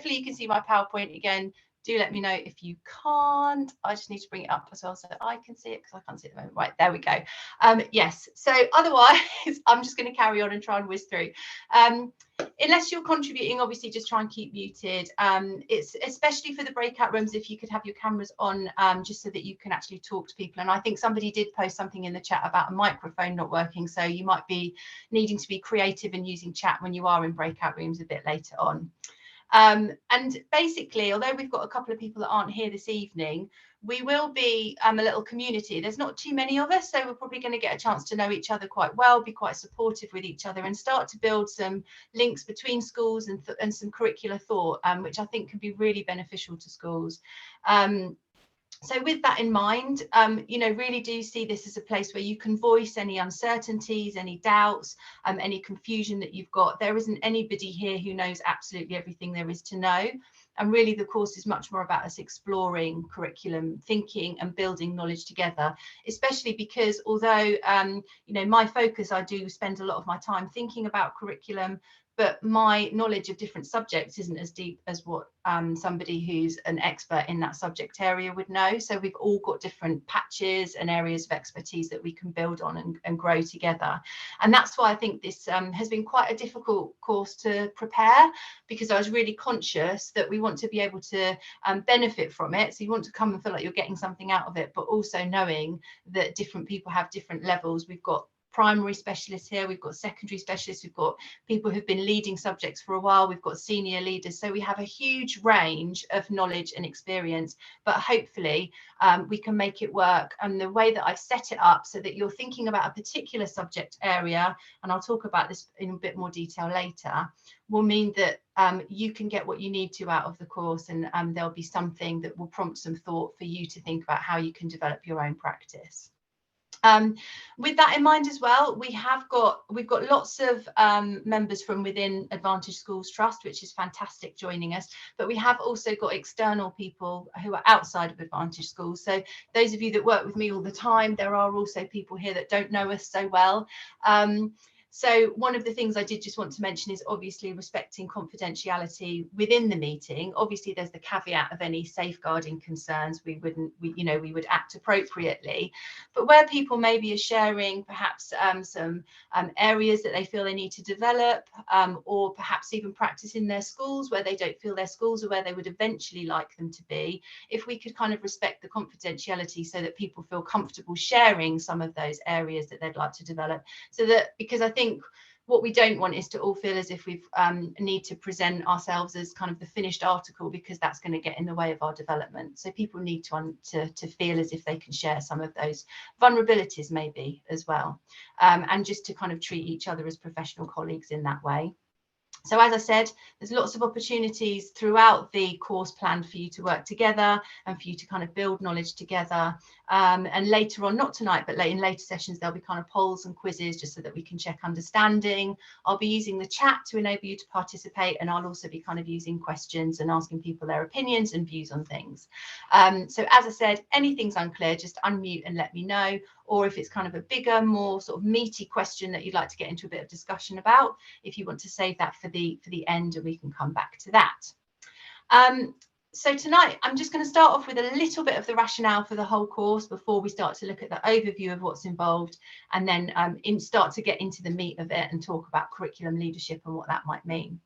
hopefully you can see my PowerPoint again. Do let me know if you can't. I just need to bring it up as well so that I can see it, because I can't see it at the moment. Right, there we go. Yes, so otherwise, I'm just going to carry on and try and whiz through. Unless you're contributing, obviously just try and keep muted. It's especially for the breakout rooms, if you could have your cameras on, just so that you can actually talk to people. And I think somebody did post something in the chat about a microphone not working, so you might be needing to be creative and using chat when you are in breakout rooms a bit later on. And basically, although we've got a couple of people that aren't here this evening, we will be a little community. There's not too many of us, so we're probably going to get a chance to know each other quite well, be quite supportive with each other, and start to build some links between schools and some curricular thought, which I think can be really beneficial to schools. So with that in mind, you know, really do see this as a place where you can voice any uncertainties, any doubts, any confusion that you've got. There isn't anybody here who knows absolutely everything there is to know. And really, the course is much more about us exploring curriculum thinking and building knowledge together, especially because although, you know, my focus, I do spend a lot of my time thinking about curriculum, but my knowledge of different subjects isn't as deep as what somebody who's an expert in that subject area would know. So we've all got different patches and areas of expertise that we can build on and grow together. And that's why I think this has been quite a difficult course to prepare, because I was really conscious that we want to be able to benefit from it. So you want to come and feel like you're getting something out of it, but also knowing that different people have different levels. We've got primary specialists here, we've got secondary specialists, we've got people who've been leading subjects for a while, we've got senior leaders, so we have a huge range of knowledge and experience, but hopefully we can make it work. And the way that I've set it up so that you're thinking about a particular subject area, and I'll talk about this in a bit more detail later, will mean that you can get what you need to out of the course, and there'll be something that will prompt some thought for you to think about how you can develop your own practice. With that in mind as well, we've got lots of members from within Advantage Schools Trust, which is fantastic, joining us, but we have also got external people who are outside of Advantage Schools. So those of you that work with me all the time, there are also people here that don't know us so well. So one of the things I did just want to mention is obviously respecting confidentiality within the meeting. Obviously, there's the caveat of any safeguarding concerns. We would act appropriately. But where people maybe are sharing perhaps some areas that they feel they need to develop, or perhaps even practice in their schools where they don't feel their schools are where they would eventually like them to be, if we could kind of respect the confidentiality so that people feel comfortable sharing some of those areas that they'd like to develop, so that, because I think what we don't want is to all feel as if we've need to present ourselves as kind of the finished article, because that's going to get in the way of our development. So people need to feel as if they can share some of those vulnerabilities maybe as well, and just to kind of treat each other as professional colleagues in that way. So as I said, there's lots of opportunities throughout the course planned for you to work together and for you to kind of build knowledge together. And later on, not tonight, but in later sessions, there'll be kind of polls and quizzes just so that we can check understanding. I'll be using the chat to enable you to participate, and I'll also be kind of using questions and asking people their opinions and views on things. So as I said, anything's unclear, just unmute and let me know. Or if it's kind of a bigger, more sort of meaty question that you'd like to get into a bit of discussion about, if you want to save that for the end, and we can come back to that. So tonight, I'm just going to start off with a little bit of the rationale for the whole course before we start to look at the overview of what's involved, and then start to get into the meat of it and talk about curriculum leadership and what that might mean.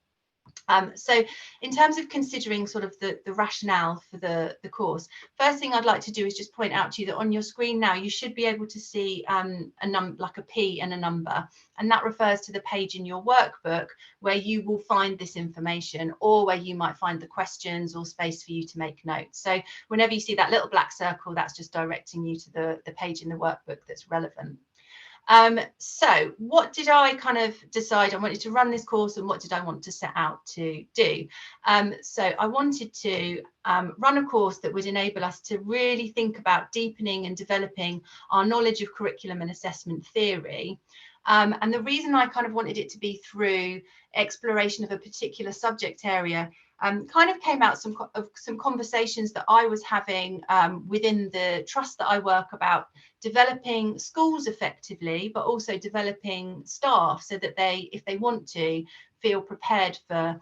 So in terms of considering sort of the rationale for the course, first thing I'd like to do is just point out to you that on your screen now, you should be able to see like a P and a number, and that refers to the page in your workbook where you will find this information, or where you might find the questions or space for you to make notes. So whenever you see that little black circle, that's just directing you to the page in the workbook that's relevant. So what did I kind of decide? I wanted to run this course, and what did I want to set out to do? So I wanted to run a course that would enable us to really think about deepening and developing our knowledge of curriculum and assessment theory. And the reason I kind of wanted it to be through exploration of a particular subject area kind of came out of some conversations that I was having within the trust that I work about developing schools effectively, but also developing staff so that they, if they want to, feel prepared for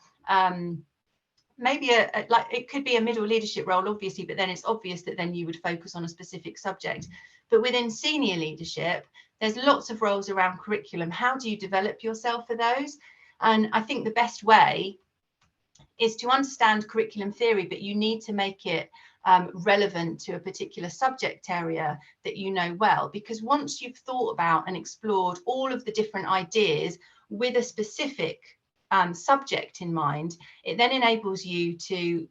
maybe like it could be a middle leadership role, obviously, but then it's obvious that then you would focus on a specific subject. But within senior leadership, there's lots of roles around curriculum. How do you develop yourself for those? And I think the best way is to understand curriculum theory, but you need to make it relevant to a particular subject area that you know well, because once you've thought about and explored all of the different ideas with a specific subject in mind, it then enables you to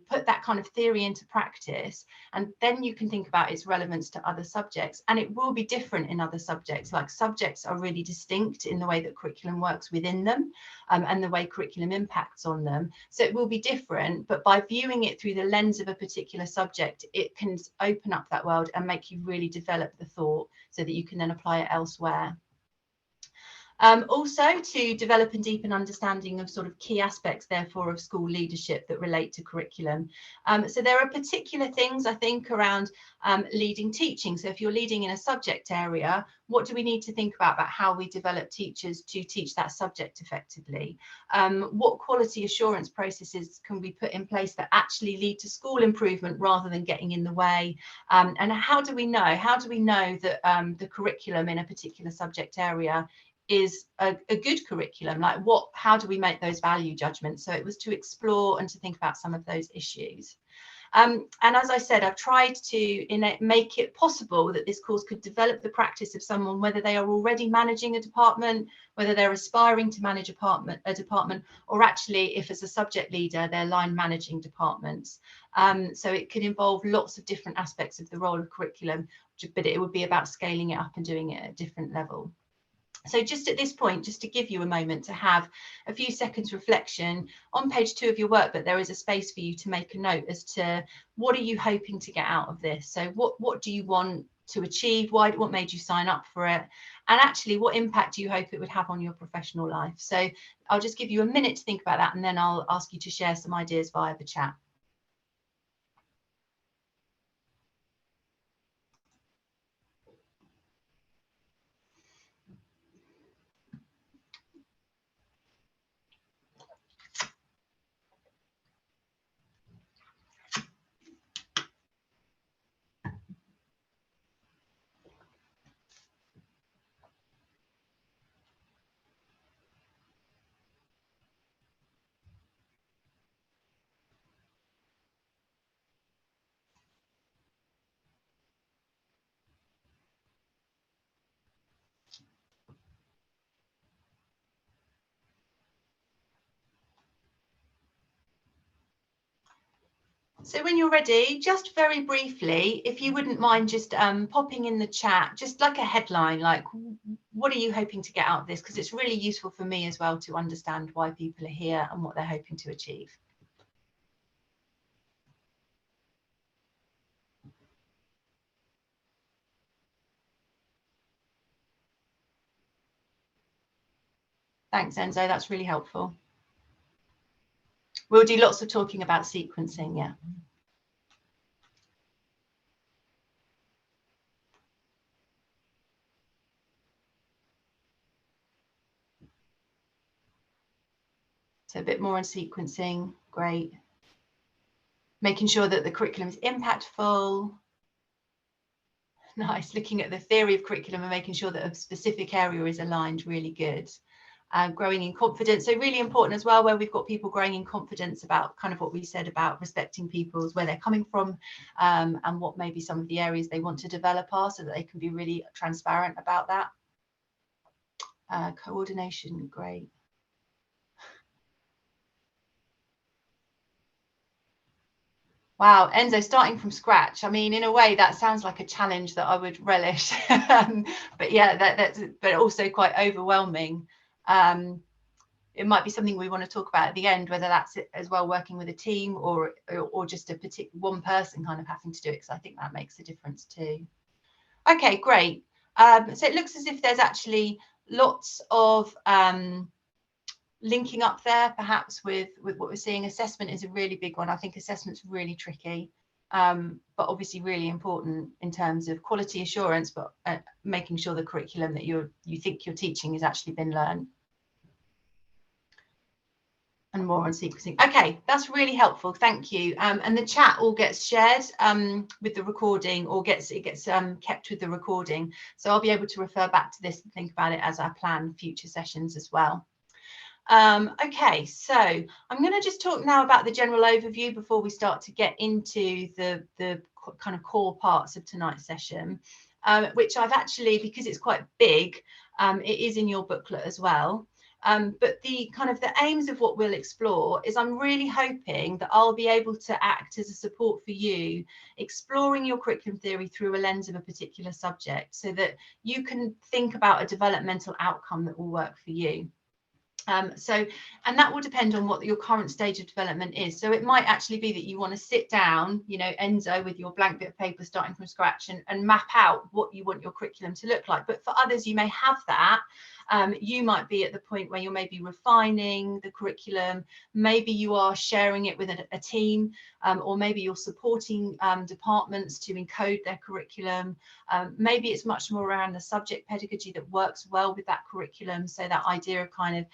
put that kind of theory into practice, and then you can think about its relevance to other subjects. And it will be different in other subjects. Like, subjects are really distinct in the way that curriculum works within them, and the way curriculum impacts on them. So it will be different, but by viewing it through the lens of a particular subject, it can open up that world and make you really develop the thought so that you can then apply it elsewhere. Also, to develop and deepen understanding of sort of key aspects, therefore, of school leadership that relate to curriculum. So there are particular things, I think, around leading teaching. So if you're leading in a subject area, what do we need to think about how we develop teachers to teach that subject effectively? What quality assurance processes can we put in place that actually lead to school improvement rather than getting in the way? And how do we know? How do we know that the curriculum in a particular subject area is a good curriculum? Like, how do we make those value judgments? So it was to explore and to think about some of those issues. And as I said, I've tried to make it possible that this course could develop the practice of someone, whether they are already managing a department, whether they're aspiring to manage a department, or actually, if as a subject leader, they're line managing departments. So it could involve lots of different aspects of the role of curriculum, but it would be about scaling it up and doing it at a different level. So just at this point, just to give you a moment to have a few seconds reflection, on page 2 of your workbook, there is a space for you to make a note as to what are you hoping to get out of this? So what do you want to achieve? What made you sign up for it? And actually, what impact do you hope it would have on your professional life? So I'll just give you a minute to think about that, and then I'll ask you to share some ideas via the chat. So when you're ready, just very briefly, if you wouldn't mind just popping in the chat, just like a headline, like what are you hoping to get out of this? Because it's really useful for me as well to understand why people are here and what they're hoping to achieve. Thanks, Enzo. That's really helpful. We'll do lots of talking about sequencing, yeah. So a bit more on sequencing, great. Making sure that the curriculum is impactful. Nice, looking at the theory of curriculum and making sure that a specific area is aligned, really good. Growing in confidence, so really important as well, where we've got people growing in confidence about kind of what we said about respecting people's, where they're coming from, and what maybe some of the areas they want to develop are, so that they can be really transparent about that. Coordination, great. Wow, Enzo, starting from scratch. I mean, in a way, that sounds like a challenge that I would relish. But yeah, that's but also quite overwhelming. It might be something we want to talk about at the end, whether that's it as well, working with a team or just a particular one person kind of having to do it, because I think that makes a difference too. Okay, great. So it looks as if there's actually lots of linking up there, perhaps with what we're seeing. Assessment is a really big one. I think assessment's really tricky, but obviously really important in terms of quality assurance, but making sure the curriculum that you think you're teaching has actually been learned. and more on sequencing. Okay, that's really helpful. Thank you. And the chat all gets shared with the recording, or gets kept with the recording. So I'll be able to refer back to this and think about it as I plan future sessions as well. Okay, so I'm going to just talk now about the general overview before we start to get into the kind of core parts of tonight's session, which I've actually, because it's quite big, it is in your booklet as well. But the aims of what we'll explore is, I'm really hoping that I'll be able to act as a support for you, exploring your curriculum theory through a lens of a particular subject, so that you can think about a developmental outcome that will work for you. And that will depend on what your current stage of development is. So it might actually be that you want to sit down, you know, Enzo, with your blank bit of paper starting from scratch, and map out what you want your curriculum to look like. But for others, you may have that. You might be at the point where you're maybe refining the curriculum. Maybe you are sharing it with a team, or maybe you're supporting departments to encode their curriculum. Maybe it's much more around the subject pedagogy that works well with that curriculum. So that idea of kind of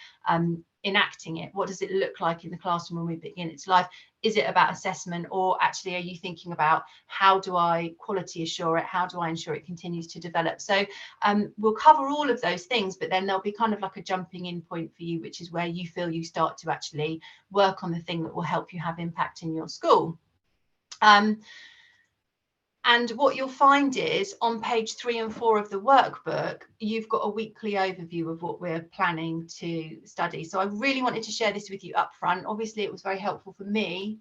enacting it. What does it look like in the classroom when we begin its life? Is it about assessment, or actually are you thinking about how do I quality assure it? How do I ensure it continues to develop? So we'll cover all of those things, but then there'll be kind of like a jumping in point for you, which is where you feel you start to actually work on the thing that will help you have impact in your school. And what you'll find is on page 3 and 4 of the workbook, you've got a weekly overview of what we're planning to study. So I really wanted to share this with you up front. Obviously, it was very helpful for me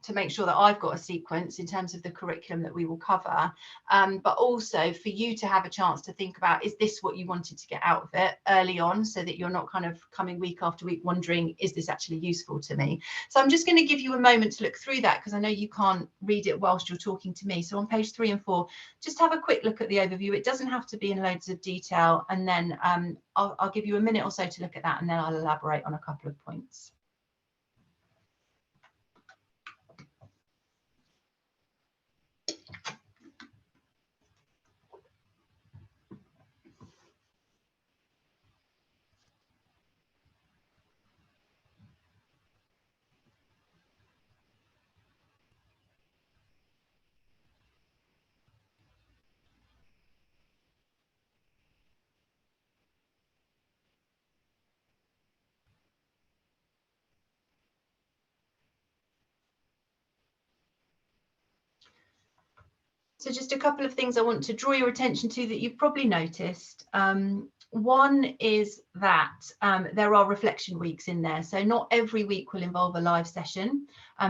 to make sure that I've got a sequence in terms of the curriculum that we will cover, but also for you to have a chance to think about, is this what you wanted to get out of it early on, so that you're not kind of coming week after week wondering, is this actually useful to me? So I'm just going to give you a moment to look through that, because I know you can't read it whilst you're talking to me. So on page 3 and 4, just have a quick look at the overview. It doesn't have to be in loads of detail, and then I'll give you a minute or so to look at that, and then I'll elaborate on a couple of points. So just a couple of things I want to draw your attention to that you've probably noticed. One is that there are reflection weeks in there. So not every week will involve a live session.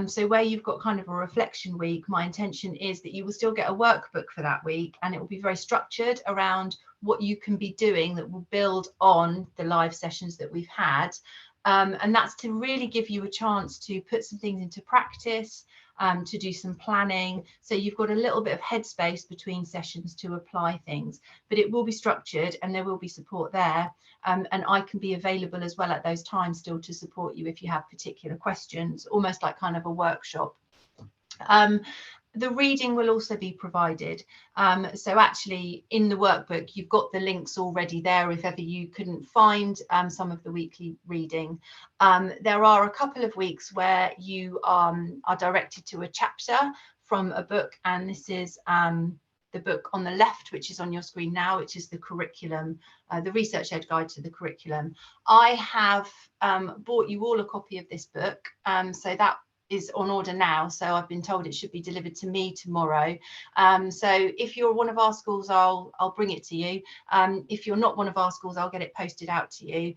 So where you've got kind of a reflection week, my intention is that you will still get a workbook for that week, and it will be very structured around what you can be doing that will build on the live sessions that we've had. And that's to really give you a chance to put some things into practice, to do some planning. So you've got a little bit of headspace between sessions to apply things, but it will be structured and there will be support there. And I can be available as well at those times still to support you if you have particular questions, almost like kind of a workshop. The reading will also be provided. So actually in the workbook, you've got the links already there if ever you couldn't find some of the weekly reading. There are a couple of weeks where you are directed to a chapter from a book, and this is the book on the left, which is on your screen now, which is the curriculum, the Research Ed Guide to the Curriculum. I have bought you all a copy of this book, so that is on order now, so I've been told it should be delivered to me tomorrow. So if you're one of our schools, I'll bring it to you. If you're not one of our schools, I'll get it posted out to you,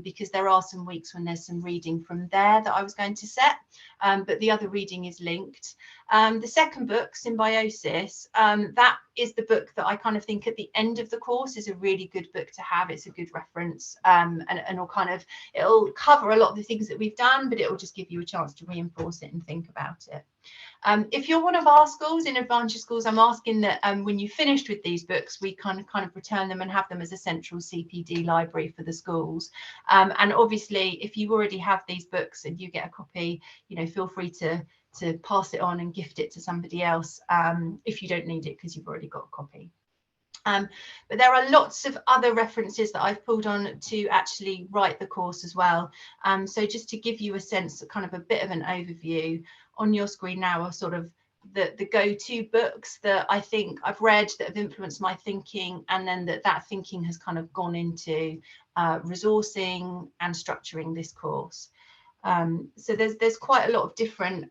because there are some weeks when there's some reading from there that I was going to set, but the other reading is linked. The second book, Symbiosis, that is the book that I kind of think at the end of the course is a really good book to have. It's a good reference, and it'll cover a lot of the things that we've done, but it'll just give you a chance to reinforce it and think about it. If you're one of our schools, in Advantage Schools, I'm asking that when you finished with these books, we kind of return them and have them as a central CPD library for the schools. And obviously, if you already have these books and you get a copy, you know, feel free to pass it on and gift it to somebody else if you don't need it because you've already got a copy. But there are lots of other references that I've pulled on to actually write the course as well. So just to give you a sense, kind of a bit of an overview, on your screen now are sort of the go-to books that I think I've read that have influenced my thinking, and then that thinking has kind of gone into resourcing and structuring this course. So there's quite a lot of different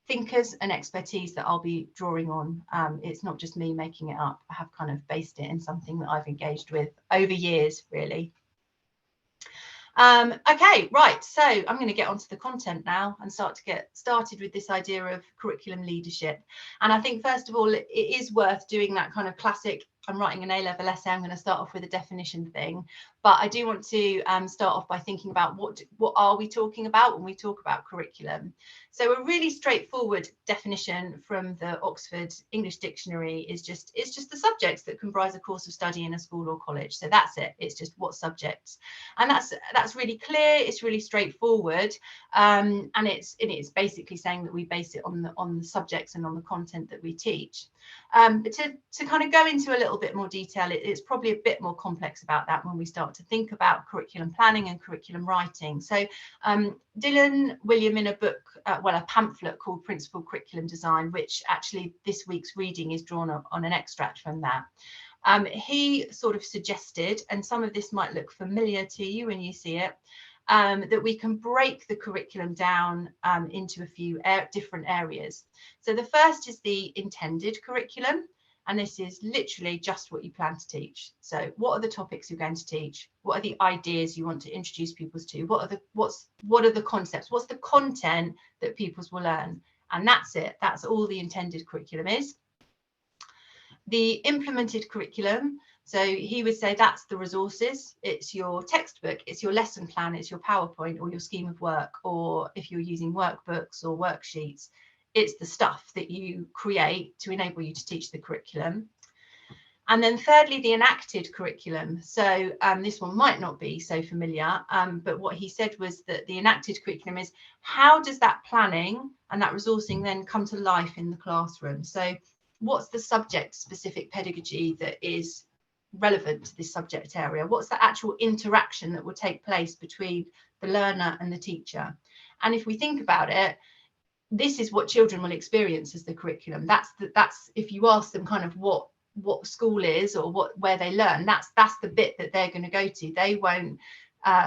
thinkers and expertise that I'll be drawing on. It's not just me making it up. I have kind of based it in something that I've engaged with over years, really. Okay, right, so I'm going to get onto the content now and start to get started with this idea of curriculum leadership. And I think, first of all, it is worth doing that kind of classic, I'm writing an A-level essay, I'm going to start off with a definition thing. But I do want to start off by thinking about what are we talking about when we talk about curriculum. So a really straightforward definition from the Oxford English Dictionary is just the subjects that comprise a course of study in a school or college. So that's it. It's just what subjects, and that's really clear. It's really straightforward, and it's basically saying that we base it on the subjects and on the content that we teach. But to kind of go into a little bit more detail, it's probably a bit more complex about that when we start to think about curriculum planning and curriculum writing. So Dylan William, in a book, a pamphlet called Principal Curriculum Design, which actually this week's reading is drawn on an extract from that. He sort of suggested, and some of this might look familiar to you when you see it, that we can break the curriculum down into a few different areas. So the first is the intended curriculum, and this is literally just what you plan to teach. So what are the topics you're going to teach? What are the ideas you want to introduce pupils to? What are the concepts? What's the content that pupils will learn? And that's it. That's all the intended curriculum is. The implemented curriculum, so he would say that's the resources. It's your textbook, it's your lesson plan, it's your PowerPoint or your scheme of work, or if you're using workbooks or worksheets, it's the stuff that you create to enable you to teach the curriculum. And then thirdly, the enacted curriculum. So this one might not be so familiar, but what he said was that the enacted curriculum is how does that planning and that resourcing then come to life in the classroom? So what's the subject specific pedagogy that is relevant to this subject area? What's the actual interaction that will take place between the learner and the teacher? And if we think about it, this is what children will experience as the curriculum. That's if you ask them kind of what school is or where they learn, that's the bit that they're going to go to. They won't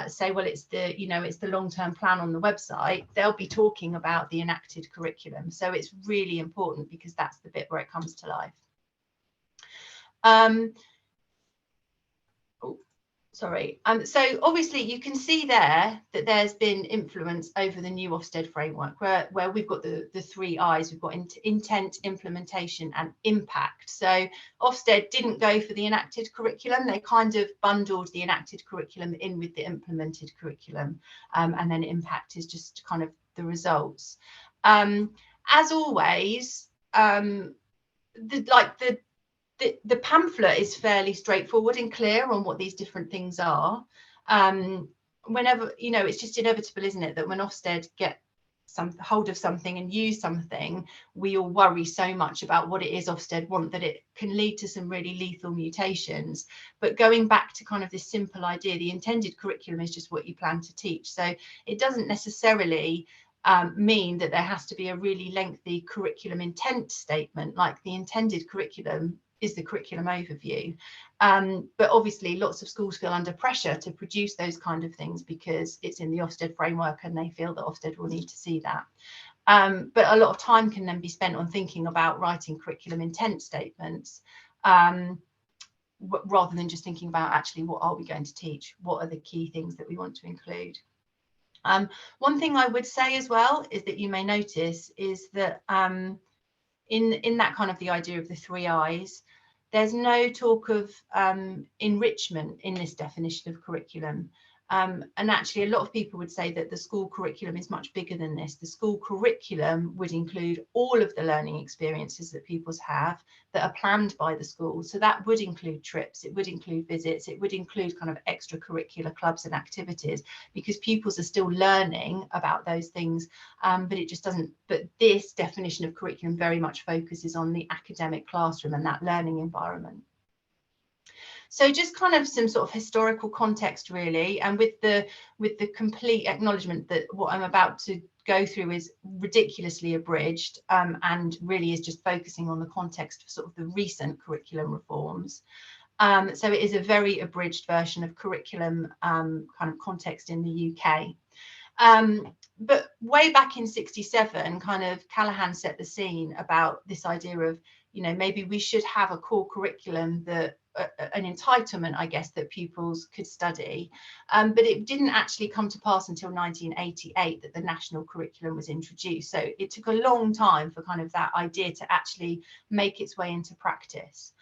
say, well, it's the long-term plan on the website. They'll be talking about the enacted curriculum. So it's really important because that's the bit where it comes to life. So obviously you can see there that there's been influence over the new Ofsted framework where we've got the three I's. We've got intent, implementation and impact. So Ofsted didn't go for the enacted curriculum. They kind of bundled the enacted curriculum in with the implemented curriculum, and then impact is just kind of the results. As always, the pamphlet is fairly straightforward and clear on what these different things are. Whenever, it's just inevitable, isn't it, that when Ofsted get some hold of something and use something, we all worry so much about what it is Ofsted want that it can lead to some really lethal mutations. But going back to kind of this simple idea, the intended curriculum is just what you plan to teach. So it doesn't necessarily mean that there has to be a really lengthy curriculum intent statement. Like the intended curriculum is the curriculum overview, but obviously lots of schools feel under pressure to produce those kind of things because it's in the Ofsted framework and they feel that Ofsted will need to see that. But a lot of time can then be spent on thinking about writing curriculum intent statements rather than just thinking about actually what are we going to teach, what are the key things that we want to include. One thing I would say as well is that you may notice is that in that kind of the idea of the three I's, there's no talk of enrichment in this definition of curriculum. And actually, a lot of people would say that the school curriculum is much bigger than this. The school curriculum would include all of the learning experiences that pupils have that are planned by the school. So that would include trips, it would include visits, it would include kind of extracurricular clubs and activities, because pupils are still learning about those things. But it just doesn't, but this definition of curriculum very much focuses on the academic classroom and that learning environment. So just kind of some sort of historical context really, and with the complete acknowledgement that what I'm about to go through is ridiculously abridged, and really is just focusing on the context for sort of the recent curriculum reforms. So it is a very abridged version of curriculum kind of context in the UK. But way back in 67, kind of Callaghan set the scene about this idea of, you know, maybe we should have a core curriculum that an entitlement, I guess, that pupils could study. But it didn't actually come to pass until 1988 that the national curriculum was introduced. So it took a long time for kind of that idea to actually make its way into practice.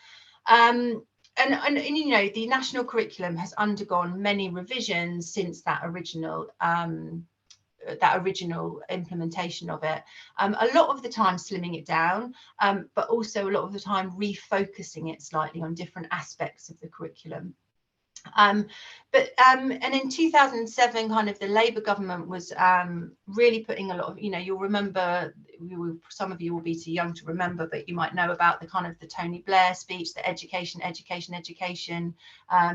And you know, the national curriculum has undergone many revisions since that original implementation of it, a lot of the time slimming it down, but also a lot of the time refocusing it slightly on different aspects of the curriculum. And in 2007, kind of the Labour government was really putting a lot of, you know, you'll remember, some of you will be too young to remember, but you might know about the kind of the Tony Blair speech, the education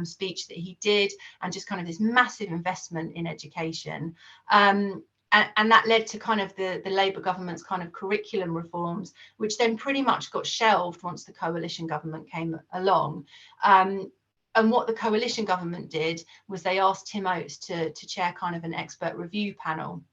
speech that he did, and just kind of this massive investment in education. And that led to kind of the Labour government's kind of curriculum reforms, which then pretty much got shelved once the coalition government came along. And what the coalition government did was they asked Tim Oates to chair kind of an expert review panel.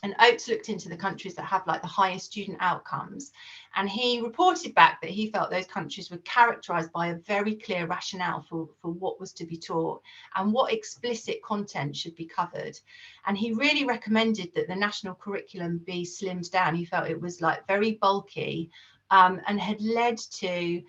And Oates looked into the countries that have like the highest student outcomes. And he reported back that he felt those countries were characterised by a very clear rationale for what was to be taught and what explicit content should be covered. And he really recommended that the national curriculum be slimmed down. He felt it was like very bulky, and had led to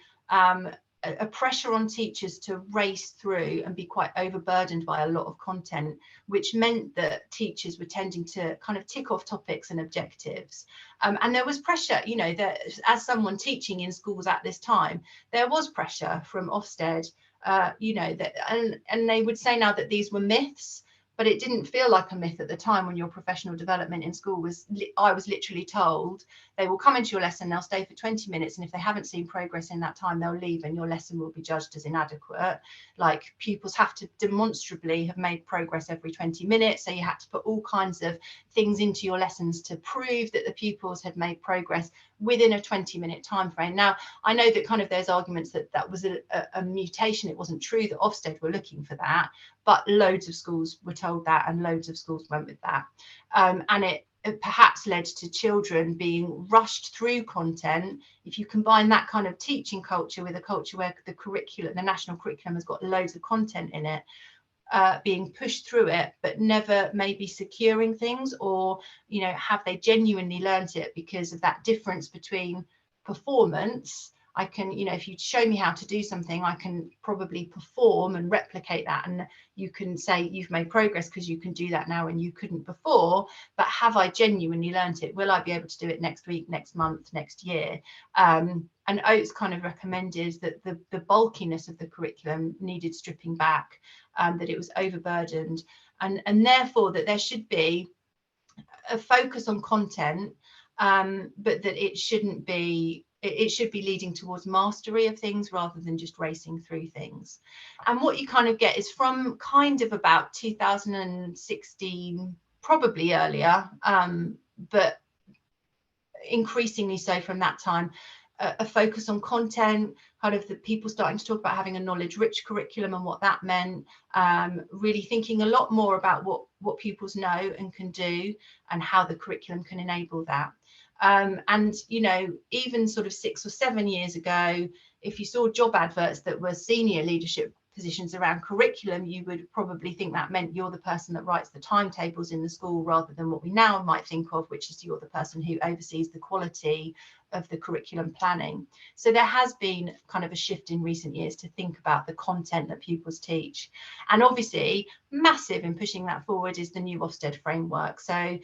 a pressure on teachers to race through and be quite overburdened by a lot of content, which meant that teachers were tending to kind of tick off topics and objectives. And there was pressure, you know, that as someone teaching in schools at this time, there was pressure from Ofsted, you know, that and they would say now that these were myths, but it didn't feel like a myth at the time when your professional development in school was, I was literally told, they will come into your lesson, they'll stay for 20 minutes, and if they haven't seen progress in that time, they'll leave and your lesson will be judged as inadequate. Like, pupils have to demonstrably have made progress every 20 minutes, so you had to put all kinds of things into your lessons to prove that the pupils had made progress within a 20-minute time frame. Now, I know that kind of there's arguments that that was a mutation. It wasn't true that Ofsted were looking for that, but loads of schools were told that and loads of schools went with that. And it perhaps led to children being rushed through content. If you combine that kind of teaching culture with a culture where the curriculum, the national curriculum, has got loads of content in it, being pushed through it, but never maybe securing things, or, you know, have they genuinely learnt it because of that difference between performance. I can, you know, if you show me how to do something, I can probably perform and replicate that. And you can say you've made progress because you can do that now and you couldn't before. But have I genuinely learnt it? Will I be able to do it next week, next month, next year? And Oates kind of recommended that the bulkiness of the curriculum needed stripping back, that it was overburdened, and therefore that there should be a focus on content, but that it shouldn't be, it should be leading towards mastery of things rather than just racing through things. And what you kind of get is from kind of about 2016, probably earlier, but increasingly so from that time, a focus on content, kind of the people starting to talk about having a knowledge-rich curriculum and what that meant, really thinking a lot more about what pupils know and can do and how the curriculum can enable that. And, you know, even sort of 6 or 7 years ago, if you saw job adverts that were senior leadership positions around curriculum, you would probably think that meant you're the person that writes the timetables in the school, rather than what we now might think of, which is you're the person who oversees the quality of the curriculum planning. So there has been kind of a shift in recent years to think about the content that pupils teach. And obviously massive in pushing that forward is the new Ofsted framework. So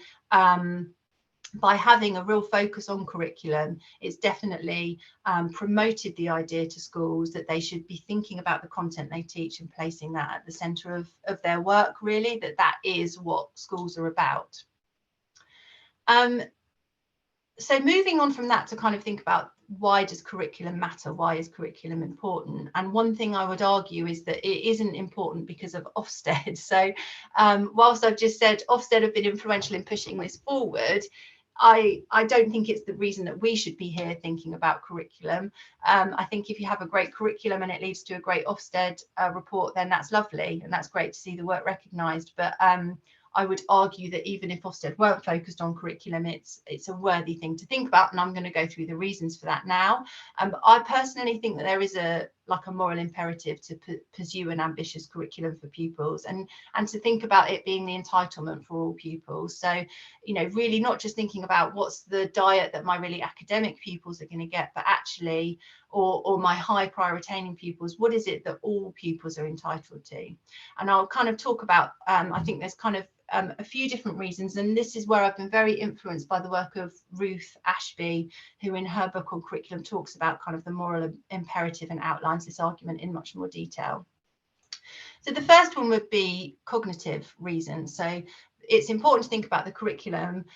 by having a real focus on curriculum, it's definitely promoted the idea to schools that they should be thinking about the content they teach and placing that at the centre of their work, really, that is what schools are about. So moving on from that to kind of think about, why does curriculum matter? Why is curriculum important? And one thing I would argue is that it isn't important because of Ofsted. So whilst I've just said Ofsted have been influential in pushing this forward, I don't think it's the reason that we should be here thinking about curriculum. I think if you have a great curriculum and it leads to a great Ofsted report, then that's lovely, and that's great to see the work recognised. But I would argue that even if Ofsted weren't focused on curriculum, it's a worthy thing to think about, and I'm going to go through the reasons for that now. I personally think that there is a moral imperative to pursue an ambitious curriculum for pupils, and to think about it being the entitlement for all pupils. So, you know, really not just thinking about what's the diet that my really academic pupils are going to get, but actually, or my high prior attaining pupils, what is it that all pupils are entitled to? And I'll kind of talk about, I think there's kind of a few different reasons, and this is where I've been very influenced by the work of Ruth Ashby, who in her book on curriculum talks about kind of the moral imperative and outlines this argument in much more detail. So the first one would be cognitive reasons. So it's important to think about the curriculum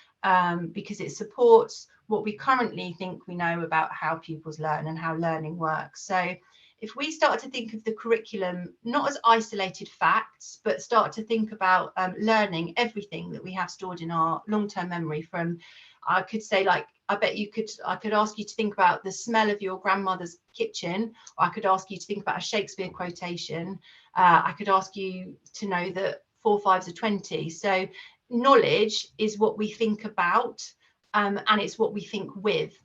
because it supports what we currently think we know about how pupils learn and how learning works. So if we start to think of the curriculum not as isolated facts, but start to think about learning everything that we have stored in our long-term memory, from, I could say, like, I could ask you to think about the smell of your grandmother's kitchen, or I could ask you to think about a Shakespeare quotation. I could ask you to know that 4 5s are 20. So knowledge is what we think about, and it's what we think with.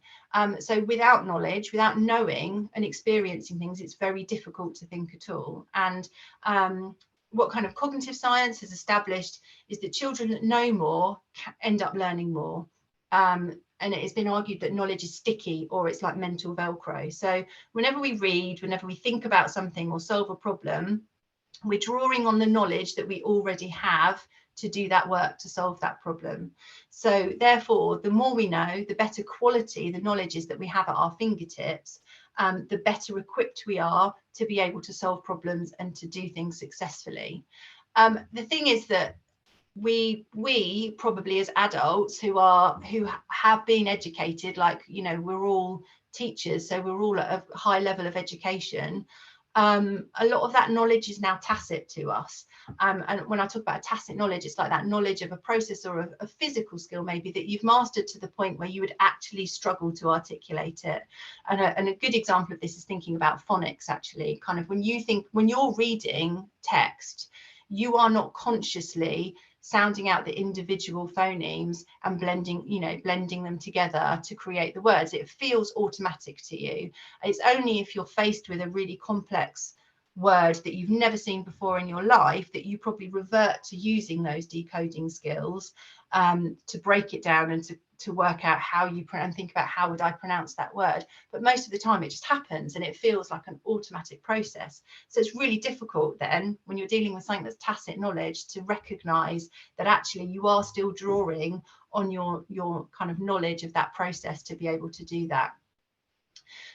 So without knowledge, without knowing and experiencing things, it's very difficult to think at all. And what kind of cognitive science has established is that children that know more end up learning more. And it has been argued that knowledge is sticky, or it's like mental Velcro. So whenever we read, whenever we think about something or solve a problem, we're drawing on the knowledge that we already have to do that work, to solve that problem. So therefore, the more we know, the better quality the knowledge is that we have at our fingertips, the better equipped we are to be able to solve problems and to do things successfully. The thing is that we probably, as adults who have been educated, like, you know, we're all teachers, so we're all at a high level of education. A lot of that knowledge is now tacit to us. And when I talk about tacit knowledge, it's like that knowledge of a process or of a physical skill maybe that you've mastered to the point where you would actually struggle to articulate it. And a good example of this is thinking about phonics, actually. Kind of when you're reading text, you are not consciously sounding out the individual phonemes and blending them together to create the words. It feels automatic to you. It's only if you're faced with a really complex word that you've never seen before in your life that you probably revert to using those decoding skills to break it down and to work out how you and think about how would I pronounce that word. But most of the time it just happens and it feels like an automatic process. So it's really difficult then, when you're dealing with something that's tacit knowledge, to recognize that actually you are still drawing on your kind of knowledge of that process to be able to do that.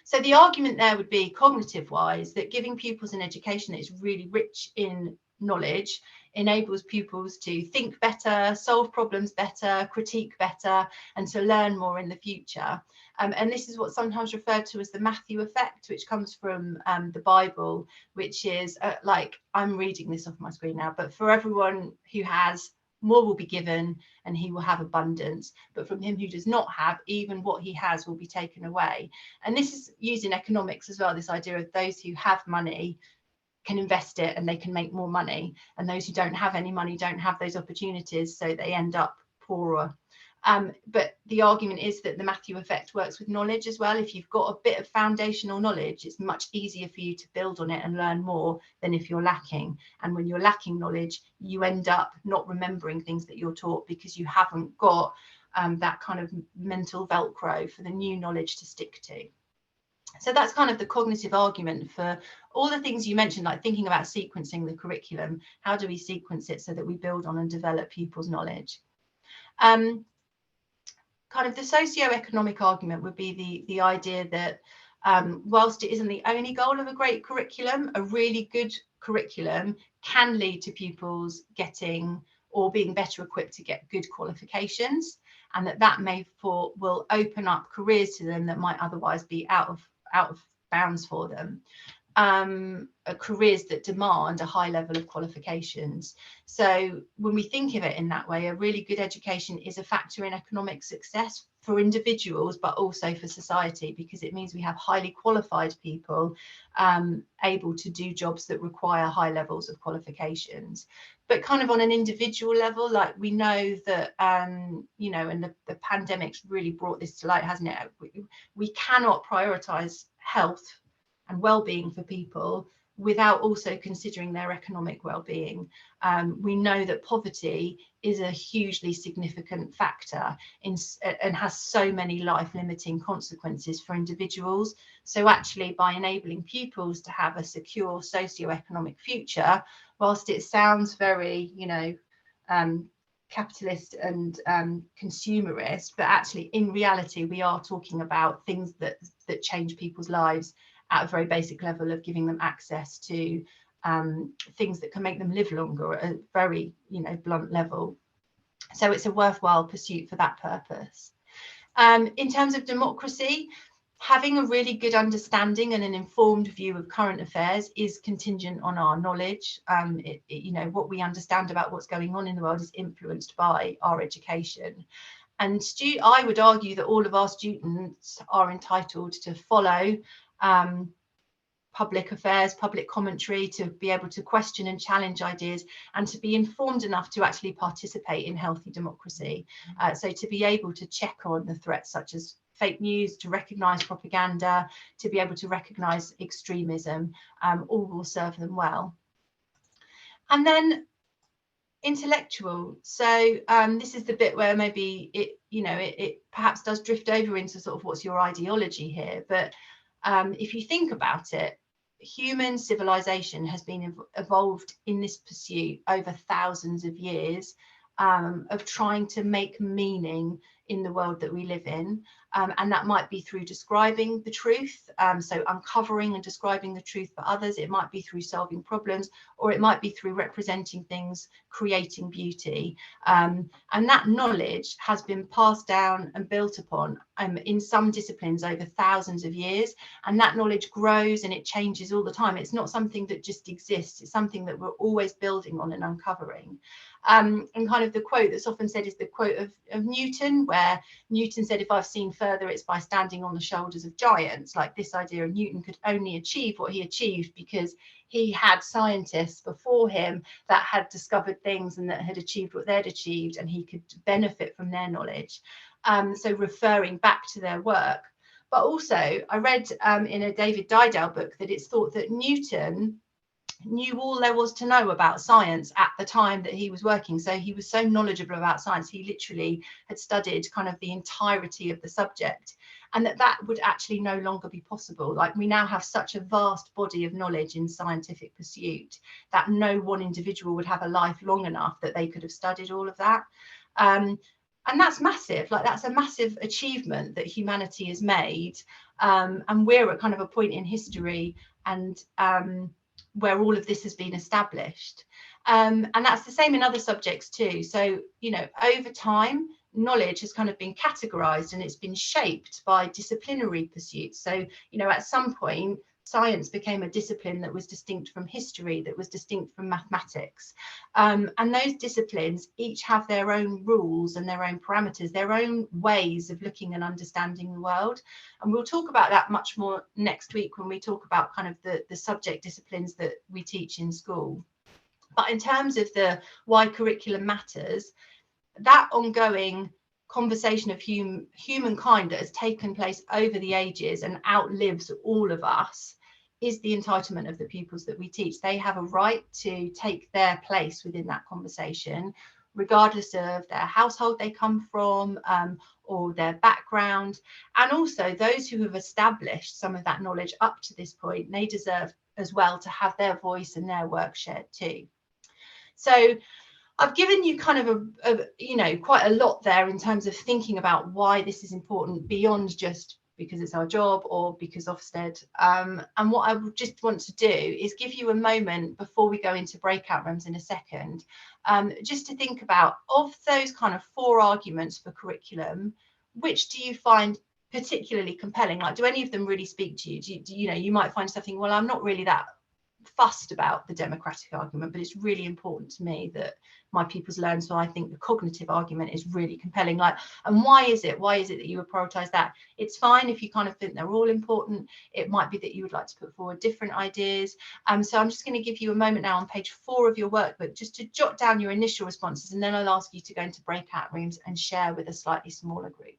So the argument there would be, cognitive wise, that giving pupils an education that is really rich in knowledge enables pupils to think better, solve problems better, critique better, and to learn more in the future. And this is what's sometimes referred to as the Matthew effect, which comes from the Bible, which is like, I'm reading this off my screen now, but for everyone who has, more will be given and he will have abundance, but from him who does not have, even what he has will be taken away. And this is used in economics as well, this idea of those who have money can invest it and they can make more money, and those who don't have any money don't have those opportunities, so they end up poorer. But the argument is that the Matthew effect works with knowledge as well. If you've got a bit of foundational knowledge, it's much easier for you to build on it and learn more than if you're lacking. And when you're lacking knowledge, you end up not remembering things that you're taught because you haven't got that kind of mental Velcro for the new knowledge to stick to. So that's kind of the cognitive argument for all the things you mentioned, like thinking about sequencing the curriculum. How do we sequence it so that we build on and develop people's knowledge? Kind of the socio-economic argument would be the idea that whilst it isn't the only goal of a great curriculum, a really good curriculum can lead to pupils getting or being better equipped to get good qualifications. and that will open up careers to them that might otherwise be out of bounds for them. Careers that demand a high level of qualifications. So when we think of it in that way, a really good education is a factor in economic success for individuals, but also for society, because it means we have highly qualified people able to do jobs that require high levels of qualifications. But kind of on an individual level, like we know that, you know, and the pandemic's really brought this to light, hasn't it? We cannot prioritize health and well-being for people without also considering their economic well-being. We know that poverty is a hugely significant factor and has so many life-limiting consequences for individuals. So actually, by enabling pupils to have a secure socio-economic future, whilst it sounds very, you know, capitalist and consumerist, but actually in reality we are talking about things that change people's lives at a very basic level, of giving them access to things that can make them live longer at a very, you know, blunt level. So it's a worthwhile pursuit for that purpose. In terms of democracy, having a really good understanding and an informed view of current affairs is contingent on our knowledge. You know, what we understand about what's going on in the world is influenced by our education. And I would argue that all of our students are entitled to follow public affairs, public commentary, to be able to question and challenge ideas, and to be informed enough to actually participate in healthy democracy. So to be able to check on the threats such as fake news, to recognise propaganda, to be able to recognise extremism, all will serve them well. And then intellectual. So this is the bit where maybe it, you know, it perhaps does drift over into sort of what's your ideology here. But if you think about it, human civilization has been evolved in this pursuit over thousands of years of trying to make meaning in the world that we live in. And that might be through describing the truth, so uncovering and describing the truth for others. It might be through solving problems, or it might be through representing things, creating beauty. And that knowledge has been passed down and built upon in some disciplines over thousands of years. And that knowledge grows and it changes all the time. It's not something that just exists. It's something that we're always building on and uncovering. And kind of the quote that's often said is the quote of Newton, where Newton said, "If I've seen further, it's by standing on the shoulders of giants." Like, this idea of Newton could only achieve what he achieved because he had scientists before him that had discovered things and that had achieved what they'd achieved, and he could benefit from their knowledge. So referring back to their work. But also I read in a David Didell book that it's thought that Newton knew all there was to know about science at the time that he was working. So he was so knowledgeable about science, he literally had studied kind of the entirety of the subject, and that would actually no longer be possible. Like, we now have such a vast body of knowledge in scientific pursuit that no one individual would have a life long enough that they could have studied all of that. And that's massive. Like, that's a massive achievement that humanity has made. And we're at kind of a point in history and where all of this has been established. And that's the same in other subjects too. So, you know, over time, knowledge has kind of been categorized and it's been shaped by disciplinary pursuits. So, you know, at some point, science became a discipline that was distinct from history, that was distinct from mathematics. And those disciplines each have their own rules and their own parameters, their own ways of looking and understanding the world. And we'll talk about that much more next week when we talk about kind of the subject disciplines that we teach in school. But in terms of the why curriculum matters, that ongoing conversation of humankind that has taken place over the ages and outlives all of us is the entitlement of the pupils that we teach. They have a right to take their place within that conversation, regardless of their household they come from or their background. And also those who have established some of that knowledge up to this point, they deserve as well to have their voice and their work shared too. So I've given you kind of you know, quite a lot there in terms of thinking about why this is important beyond just because it's our job or because Ofsted. And what I would just want to do is give you a moment before we go into breakout rooms in a second, just to think about, of those kind of 4 arguments for curriculum, which do you find particularly compelling? Like, do any of them really speak to you? You know, you might find something, well, I'm not really that fussed about the democratic argument, but it's really important to me that my pupils learn, so I think the cognitive argument is really compelling. Like, and why is it that you would prioritize that? It's fine if you kind of think they're all important. It might be that you would like to put forward different ideas. So I'm just going to give you a moment now on page 4 of your workbook just to jot down your initial responses, and then I'll ask you to go into breakout rooms and share with a slightly smaller group.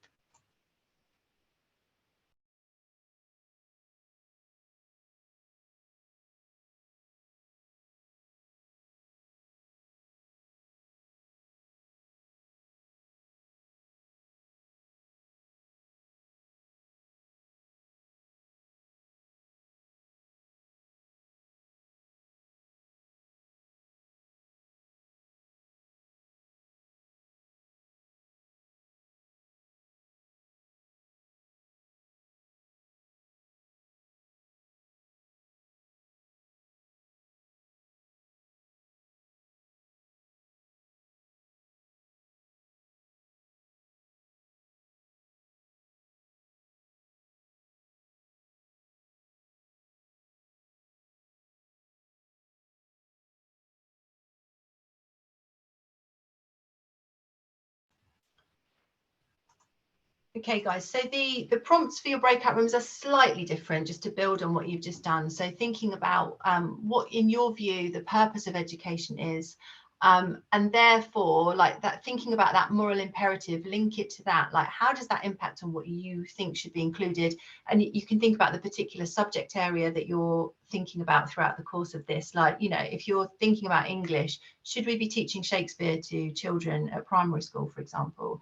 Okay, guys, so the prompts for your breakout rooms are slightly different, just to build on what you've just done. So thinking about what, in your view, the purpose of education is, and therefore, like that, thinking about that moral imperative, link it to that, like how does that impact on what you think should be included? And you can think about the particular subject area that you're thinking about throughout the course of this. Like, you know, if you're thinking about English, should we be teaching Shakespeare to children at primary school, for example?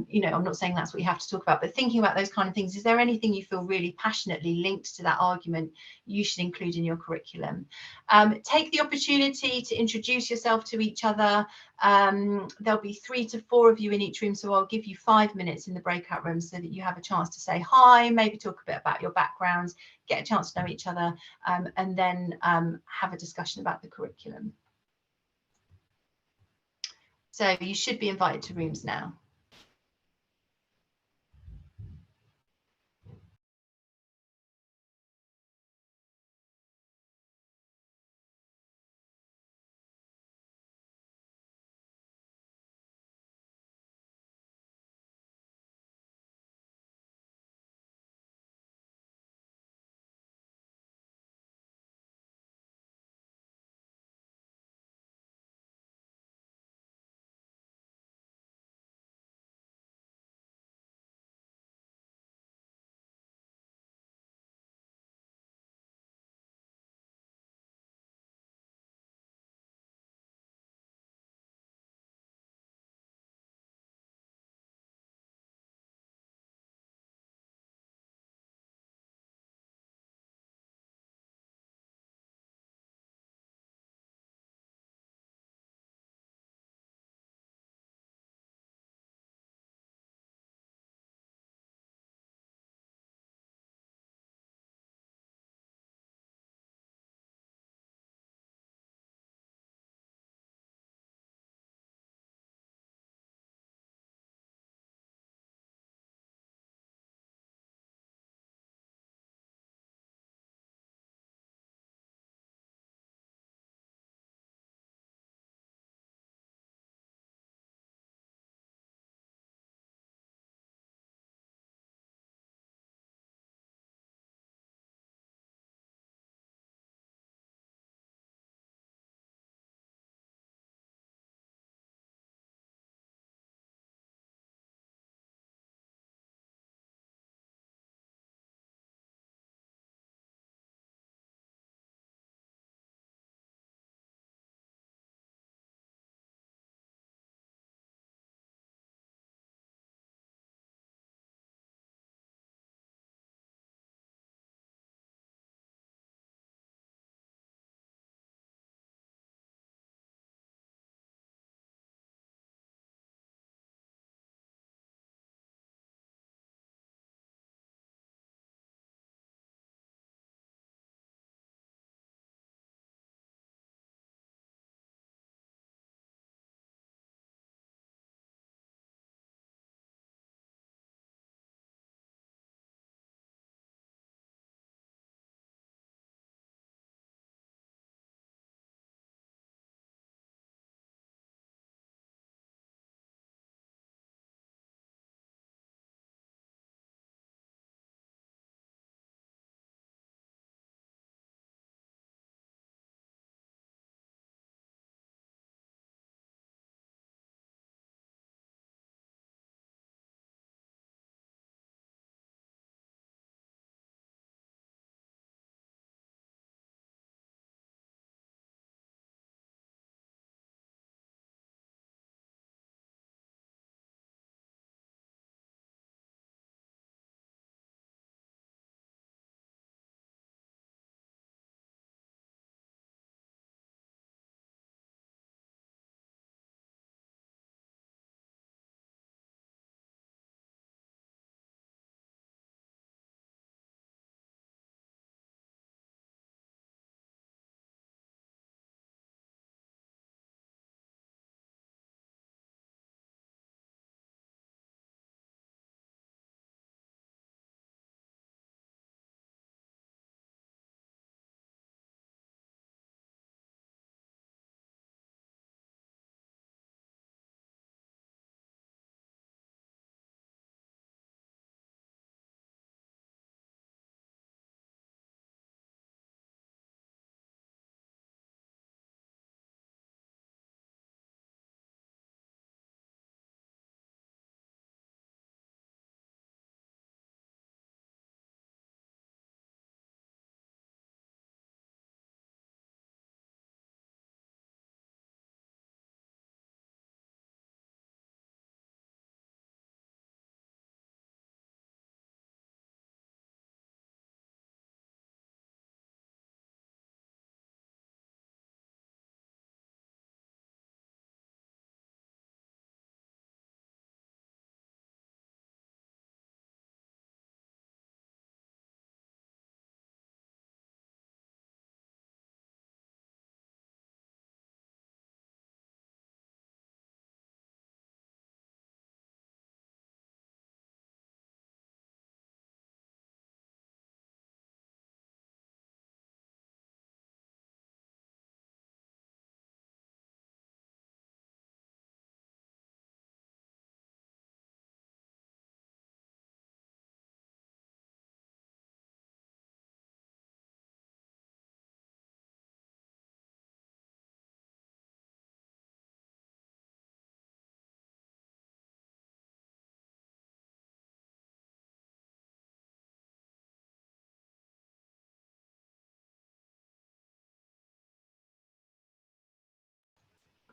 You know, I'm not saying that's what you have to talk about, but thinking about those kind of things, is there anything you feel really passionately linked to that argument you should include in your curriculum? Take the opportunity to introduce yourself to each other. There'll be 3 to 4 of you in each room, so I'll give you 5 minutes in the breakout room so that you have a chance to say hi, maybe talk a bit about your backgrounds, get a chance to know each other, and then have a discussion about the curriculum. So you should be invited to rooms now.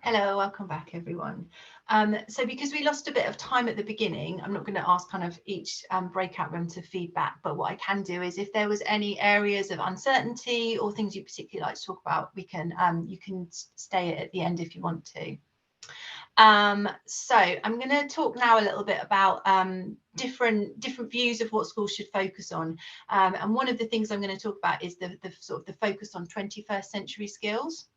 Hello, welcome back everyone. So because we lost a bit of time at the beginning, I'm not going to ask kind of each breakout room to feedback, but what I can do is if there was any areas of uncertainty or things you particularly like to talk about, we can you can stay at the end if you want to. So I'm going to talk now a little bit about different views of what schools should focus on. And one of the things I'm going to talk about is the sort of the focus on 21st century skills.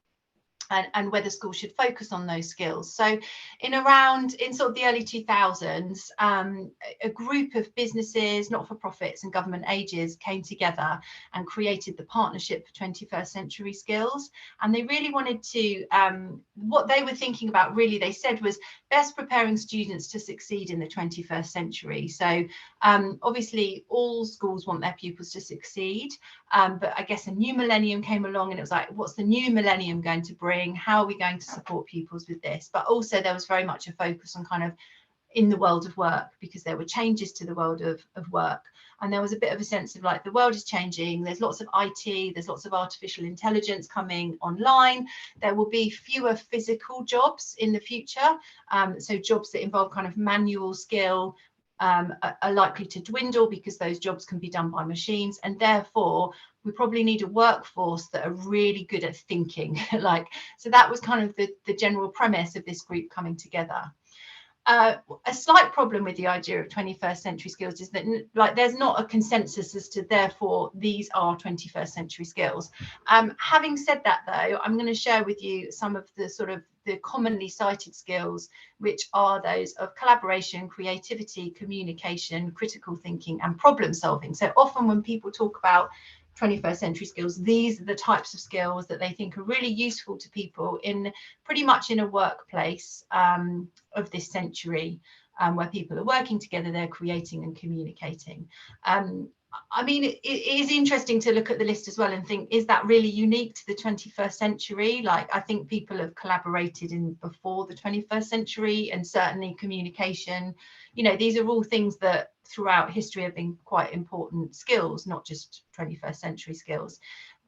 And whether schools should focus on those skills. So in sort of the early 2000s, a group of businesses, not-for-profits and government agencies came together and created the Partnership for 21st Century Skills. And they really wanted to, what they were thinking about really, they said, was best preparing students to succeed in the 21st century. So obviously all schools want their pupils to succeed, but I guess a new millennium came along and it was like, what's the new millennium going to bring? How are we going to support pupils with this? But also there was very much a focus on kind of in the world of work, because there were changes to the world of work. And there was a bit of a sense of like, the world is changing. There's lots of IT, there's lots of artificial intelligence coming online. There will be fewer physical jobs in the future. So jobs that involve kind of manual skill are likely to dwindle because those jobs can be done by machines. And therefore, we probably need a workforce that are really good at thinking. So that was kind of the general premise of this group coming together. A slight problem with the idea of 21st century skills is that there's not a consensus as to therefore these are 21st century skills. Having said that though, I'm going to share with you some of the sort of the commonly cited skills, which are those of collaboration, creativity, communication, critical thinking and problem solving. So often when people talk about 21st century skills, these are the types of skills that they think are really useful to people in pretty much in a workplace of this century, where people are working together, they're creating and communicating. I mean, it is interesting to look at the list as well and think, is that really unique to the 21st century? Like, I think people have collaborated in before the 21st century, and certainly communication, you know, these are all things that throughout history have been quite important skills, not just 21st century skills.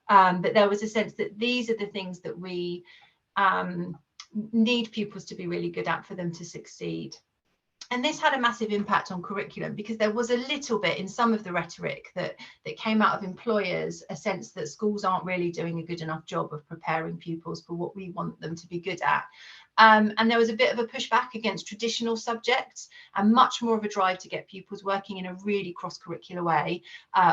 But there was a sense that these are the things that we need pupils to be really good at for them to succeed. And this had a massive impact on curriculum, because there was a little bit in some of the rhetoric that came out of employers, a sense that schools aren't really doing a good enough job of preparing pupils for what we want them to be good at. And there was a bit of a pushback against traditional subjects and much more of a drive to get pupils working in a really cross-curricular way,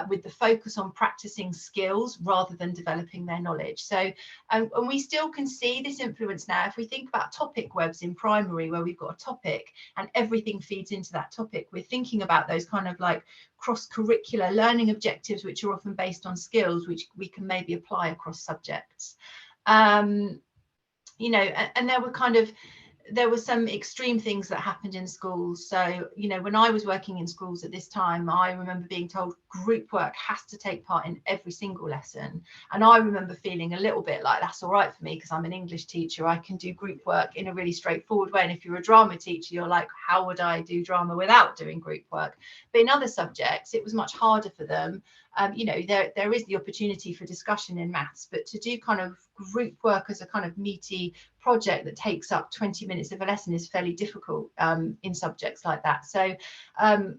with the focus on practicing skills rather than developing their knowledge. So, and we still can see this influence now. If we think about topic webs in primary, where we've got a topic and everything feeds into that topic, we're thinking about those kind of like cross-curricular learning objectives, which are often based on skills, which we can maybe apply across subjects. You know, and there were some extreme things that happened in schools. So, you know, when I was working in schools at this time, I remember being told group work has to take part in every single lesson. And I remember feeling a little bit like that's all right for me, because I'm an English teacher, I can do group work in a really straightforward way. And if you're a drama teacher, you're like, how would I do drama without doing group work? But in other subjects, it was much harder for them. You know, there is the opportunity for discussion in maths, but to do kind of group work as a kind of meaty project that takes up 20 minutes of a lesson is fairly difficult in subjects like that. So,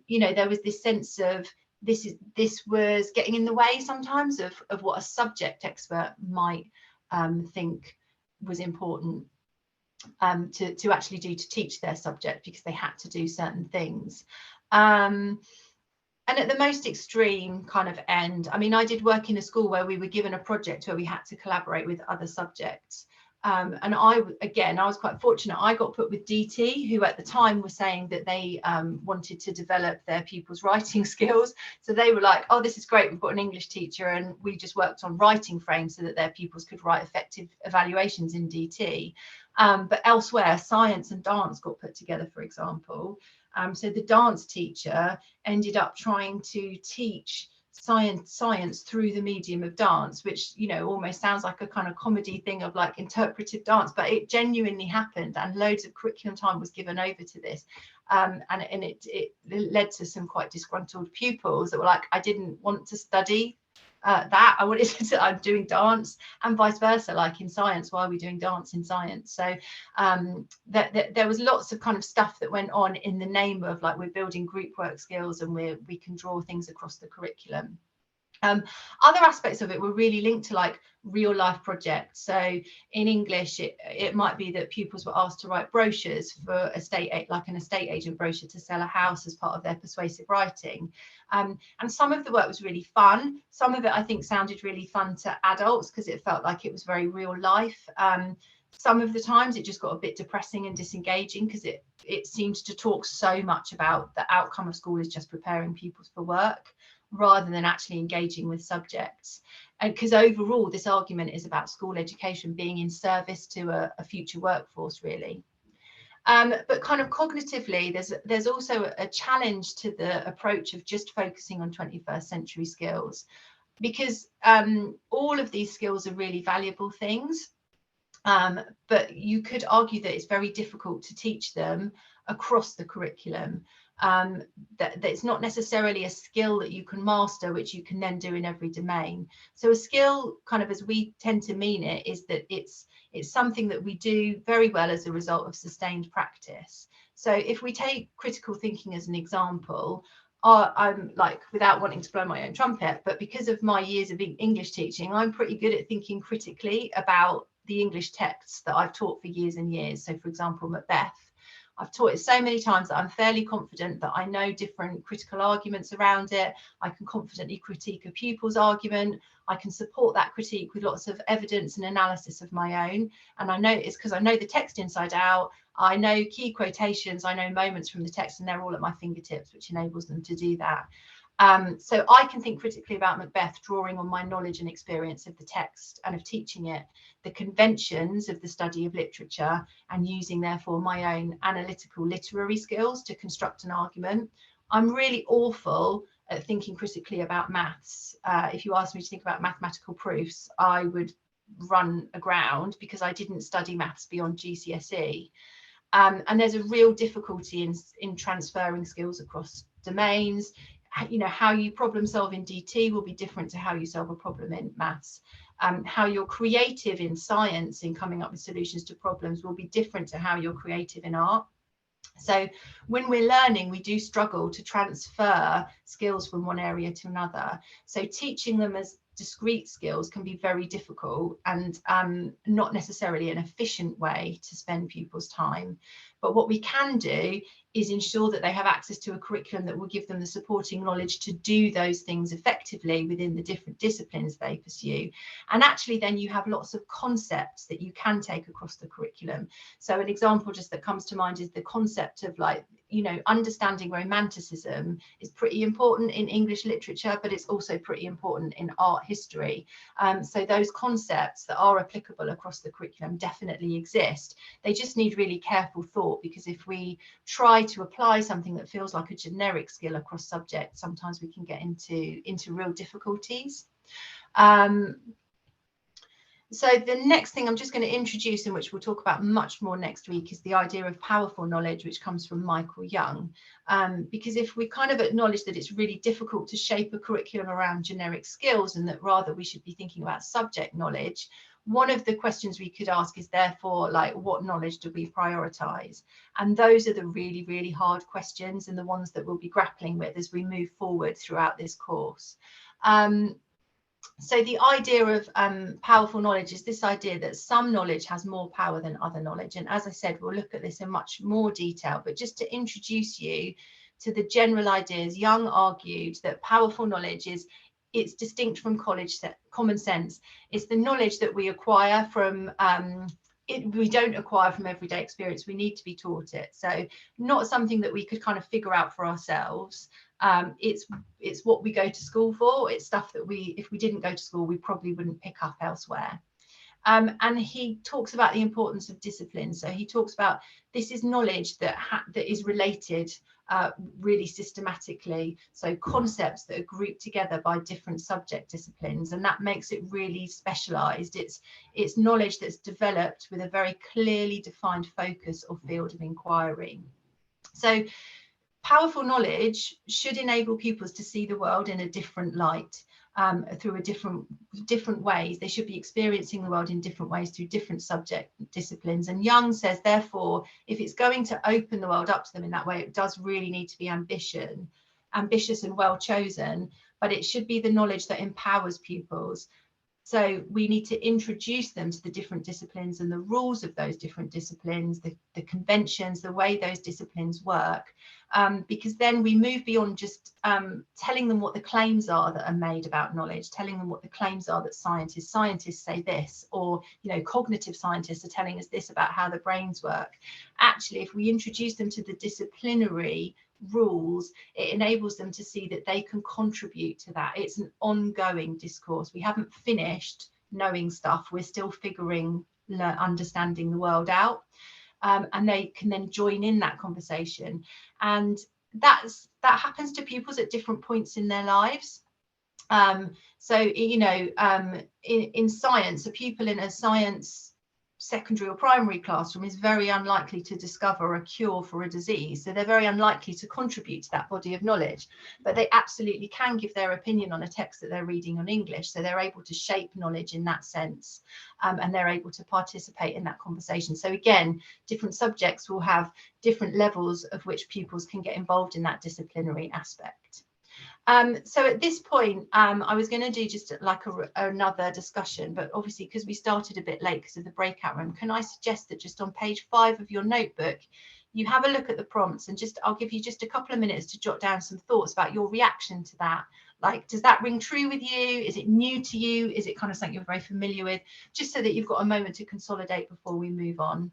you know, there was this sense of this was getting in the way sometimes of what a subject expert might think was important to actually do to teach their subject, because they had to do certain things. And at the most extreme kind of end, I mean, I did work in a school where we were given a project where we had to collaborate with other subjects. And I was quite fortunate. I got put with DT, who at the time were saying that they wanted to develop their pupils' writing skills. So they were like, oh, this is great. We've got an English teacher, and we just worked on writing frames so that their pupils could write effective evaluations in DT. But elsewhere, science and dance got put together, for example. So the dance teacher ended up trying to teach science through the medium of dance, which, you know, almost sounds like a kind of comedy thing of like interpretive dance, but it genuinely happened, and loads of curriculum time was given over to this. And it led to some quite disgruntled pupils that were like, I didn't want to study that. I wanted to, I'm doing dance, and vice versa, like in science, why are we doing dance in science? So there was lots of kind of stuff that went on in the name of like, we're building group work skills and we can draw things across the curriculum. Other aspects of it were really linked to like real life projects. So in English, it might be that pupils were asked to write brochures for like an estate agent brochure to sell a house as part of their persuasive writing. And some of the work was really fun. Some of it I think sounded really fun to adults because it felt like it was very real life. Some of the times it just got a bit depressing and disengaging because it seemed to talk so much about the outcome of school is just preparing pupils for work, rather than actually engaging with subjects. And because overall this argument is about school education being in service to a future workforce, really. But kind of cognitively, there's also a challenge to the approach of just focusing on 21st century skills, because all of these skills are really valuable things. But you could argue that it's very difficult to teach them across the curriculum. That it's not necessarily a skill that you can master, which you can then do in every domain. So a skill, kind of as we tend to mean it, is that it's something that we do very well as a result of sustained practice. So if we take critical thinking as an example, I'm like, without wanting to blow my own trumpet, but because of my years of English teaching, I'm pretty good at thinking critically about the English texts that I've taught for years and years. So for example, Macbeth, I've taught it so many times that I'm fairly confident that I know different critical arguments around it. I can confidently critique a pupil's argument. I can support that critique with lots of evidence and analysis of my own. And I know it's because I know the text inside out. I know key quotations, I know moments from the text, and they're all at my fingertips, which enables them to do that. So I can think critically about Macbeth, drawing on my knowledge and experience of the text and of teaching it, the conventions of the study of literature, and using therefore my own analytical literary skills to construct an argument. I'm really awful at thinking critically about maths. If you asked me to think about mathematical proofs, I would run aground because I didn't study maths beyond GCSE. And there's a real difficulty in transferring skills across domains. You know, how you problem solve in DT will be different to how you solve a problem in maths. How you're creative in science in coming up with solutions to problems will be different to how you're creative in art. So when we're learning, we do struggle to transfer skills from one area to another. So teaching them as discrete skills can be very difficult and not necessarily an efficient way to spend pupils' time. But what we can do is ensure that they have access to a curriculum that will give them the supporting knowledge to do those things effectively within the different disciplines they pursue. And actually then you have lots of concepts that you can take across the curriculum. So an example just that comes to mind is the concept of, like, you know, understanding romanticism is pretty important in English literature, but it's also pretty important in art history. So those concepts that are applicable across the curriculum definitely exist. They just need really careful thought, because if we try to apply something that feels like a generic skill across subjects, sometimes we can get into real difficulties. So the next thing I'm just going to introduce, and which we'll talk about much more next week, is the idea of powerful knowledge, which comes from Michael Young. Because if we kind of acknowledge that it's really difficult to shape a curriculum around generic skills, and that rather we should be thinking about subject knowledge, one of the questions we could ask is therefore, like, what knowledge do we prioritize? And those are the really, really hard questions, and the ones that we'll be grappling with as we move forward throughout this course. So the idea of powerful knowledge is this idea that some knowledge has more power than other knowledge. And as I said, we'll look at this in much more detail, but just to introduce you to the general ideas, Young argued that powerful knowledge it's distinct from common sense. It's the knowledge that we acquire from we don't acquire from everyday experience. We need to be taught it. So not something that we could kind of figure out for ourselves. It's what we go to school for. It's stuff that if we didn't go to school, we probably wouldn't pick up elsewhere. And he talks about the importance of discipline. So he talks about this is knowledge that is related really systematically. So concepts that are grouped together by different subject disciplines, and that makes it really specialized. It's knowledge that's developed with a very clearly defined focus or field of inquiry. So powerful knowledge should enable pupils to see the world in a different light, through different ways. They should be experiencing the world in different ways through different subject disciplines. And Young says, therefore, if it's going to open the world up to them in that way, it does really need to be ambitious and well chosen, but it should be the knowledge that empowers pupils. So we need to introduce them to the different disciplines and the rules of those different disciplines, the conventions, the way those disciplines work, because then we move beyond just telling them what the claims are that are made about knowledge, telling them what the claims are that scientists say this, or, you know, cognitive scientists are telling us this about how the brains work. Actually, if we introduce them to the disciplinary rules, it enables them to see that they can contribute to that. It's an ongoing discourse. We haven't finished knowing stuff. We're still understanding the world out, and they can then join in that conversation. And that happens to pupils at different points in their lives. So, you know, in science, a pupil in a science secondary or primary classroom is very unlikely to discover a cure for a disease. So they're very unlikely to contribute to that body of knowledge, but they absolutely can give their opinion on a text that they're reading on English. So they're able to shape knowledge in that sense, and they're able to participate in that conversation. So again, different subjects will have different levels of which pupils can get involved in that disciplinary aspect. So at this point, I was going to do just like another discussion, but obviously because we started a bit late because of the breakout room, can I suggest that just on page 5 of your notebook, you have a look at the prompts, and I'll give you just a couple of minutes to jot down some thoughts about your reaction to that. Like, does that ring true with you? Is it new to you? Is it kind of something you're very familiar with? Just so that you've got a moment to consolidate before we move on.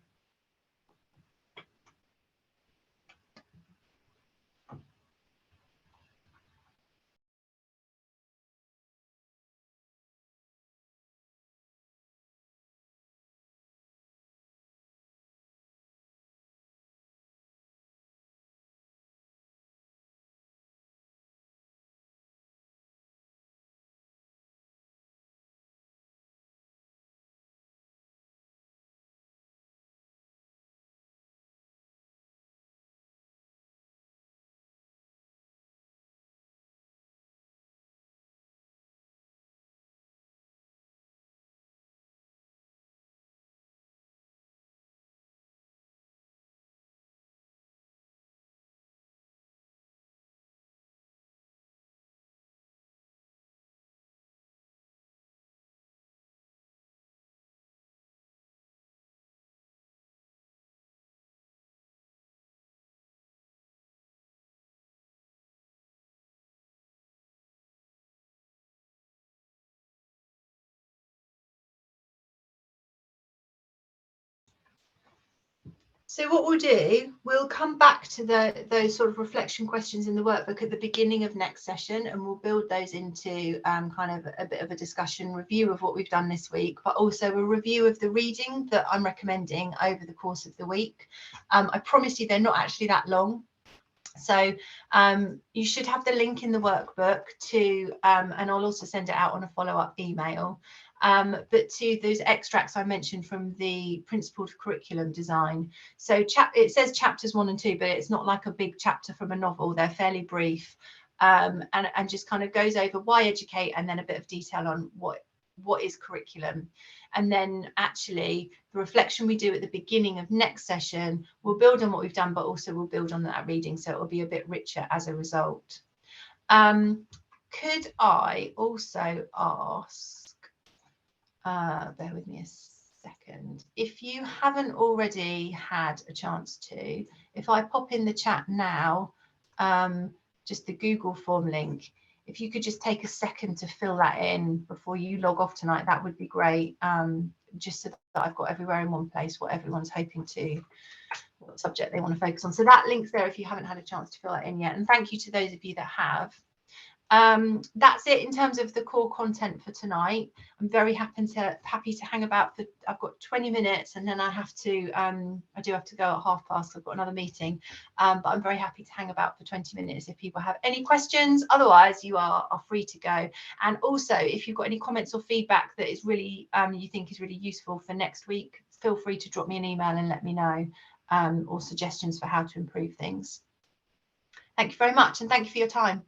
So what we'll do, we'll come back to those sort of reflection questions in the workbook at the beginning of next session, and we'll build those into kind of a bit of a discussion review of what we've done this week, but also a review of the reading that I'm recommending over the course of the week. I promise you they're not actually that long. So you should have the link in the workbook to, and I'll also send it out on a follow-up email, but to those extracts I mentioned from the Principled Curriculum Design. So it says chapters 1 and 2, but it's not like a big chapter from a novel. They're fairly brief, and just kind of goes over why educate, and then a bit of detail on what is curriculum. And then actually the reflection we do at the beginning of next session will build on what we've done, but also will build on that reading, so it will be a bit richer as a result. Could I also ask, bear with me a second, if you haven't already had a chance to, if I pop in the chat now, just the Google form link, if you could just take a second to fill that in before you log off tonight, that would be great. Just so that I've got everywhere in one place, what everyone's hoping to, what subject they want to focus on. So that link's there if you haven't had a chance to fill that in yet. And thank you to those of you that have. That's it in terms of the core content for tonight. I'm very happy to hang about for, I've got 20 minutes and then I do have to go at 12:30. I've got another meeting, but I'm very happy to hang about for 20 minutes if people have any questions. Otherwise you are free to go. And also if you've got any comments or feedback that is really you think is really useful for next week, feel free to drop me an email and let me know, or suggestions for how to improve things. Thank you very much, and thank you for your time.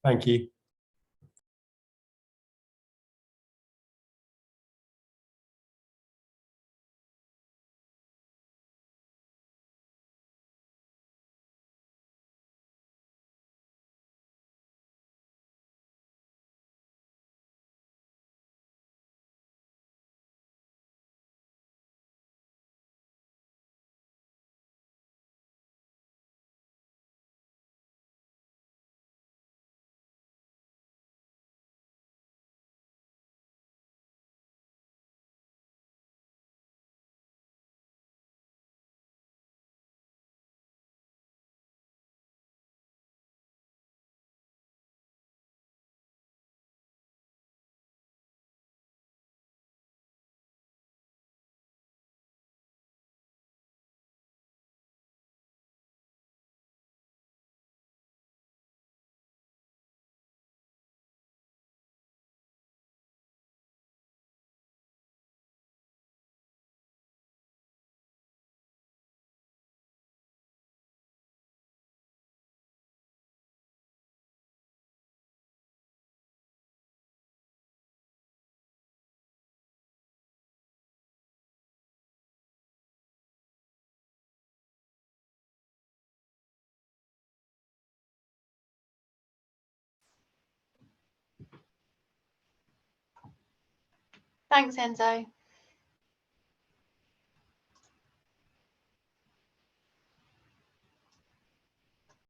Thank you. Thanks, Enzo.